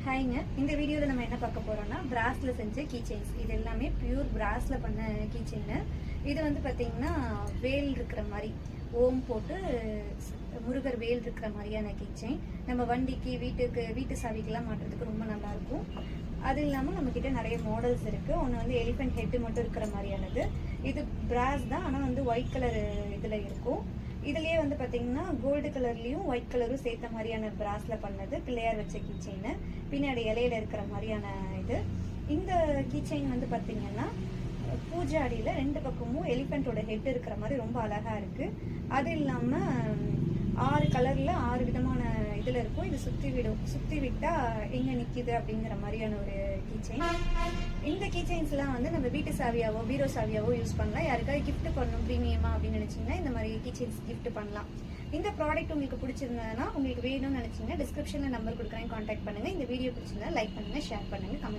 ஹாய்ங்க, இந்த வீடியோவில் நம்ம என்ன பார்க்க போறோம்னா பிராஸ்ல செஞ்ச கீ செயின்ஸ். இது எல்லாமே பியூர் பிராஸ்ல பண்ண கீ செயின். இது வந்து பார்த்தீங்கன்னா வேல் இருக்கிற மாதிரி ஓம் போட்டு முருகர் வேல் இருக்கிற மாதிரியான கீ செயின். நம்ம வண்டிக்கு வீட்டு சாவிக்கெல்லாம் மாட்டுறதுக்கு ரொம்ப நல்லா இருக்கும். அது இல்லாமல் நம்ம கிட்ட நிறைய மாடல்ஸ் இருக்கு. ஒன்று வந்து எலிஃபென்ட் ஹெட் மட்டும் இருக்கிற மாதிரியானது. இது பிராஸ் தான், ஆனால் வந்து ஒயிட் கலர் இதில் இருக்கும். இதுலயே வந்து பாத்தீங்கன்னா கோல்டு கலர்லயும் ஒயிட் கலரும் சேர்த்த மாதிரியான பிராஸ்ல பண்ணது பிள்ளையார் வச்ச கீ செயின். பின்னாடி இலையில இருக்கிற மாதிரியான இது. இந்த கீ செயின் வந்து பாத்தீங்கன்னா பூஜை அடியில ரெண்டு பக்கமும் எலிஃபென்ட்டோட ஹெட் இருக்கிற மாதிரி ரொம்ப அழகா இருக்கு. அது இல்லாம 6 கலர்ல 6 விதமான இதுல இருக்கும். இது சுத்தி விட்டா எங்க நிக்குது அப்படிங்கிற மாதிரியான ஒரு கீ செயின். இந்த கீ செயின்ஸ் எல்லாம் வந்து நம்ம வீட்டு சாவியாவோ பீரோ சாவியாவோ யூஸ் பண்ணலாம். யாருக்காவது கிஃப்ட் பண்ணணும் பிரீமியமா அப்படின்னு நினைச்சீங்கன்னா இந்த மாதிரி கீ செயின்ஸ் கிஃப்ட் பண்ணலாம். இந்த ப்ராடக்ட் உங்களுக்கு பிடிச்சிருந்ததுன்னா, உங்களுக்கு வேணும்னு நினைச்சீங்கன்னா டிஸ்கிரிப்ஷன்ல நம்பர் கொடுக்குறேன், கான்டாக்ட் பண்ணுங்க. இந்த வீடியோ பிடிச்சிருந்தா லைக் பண்ணுங்க, ஷேர் பண்ணுங்க, கமெண்ட்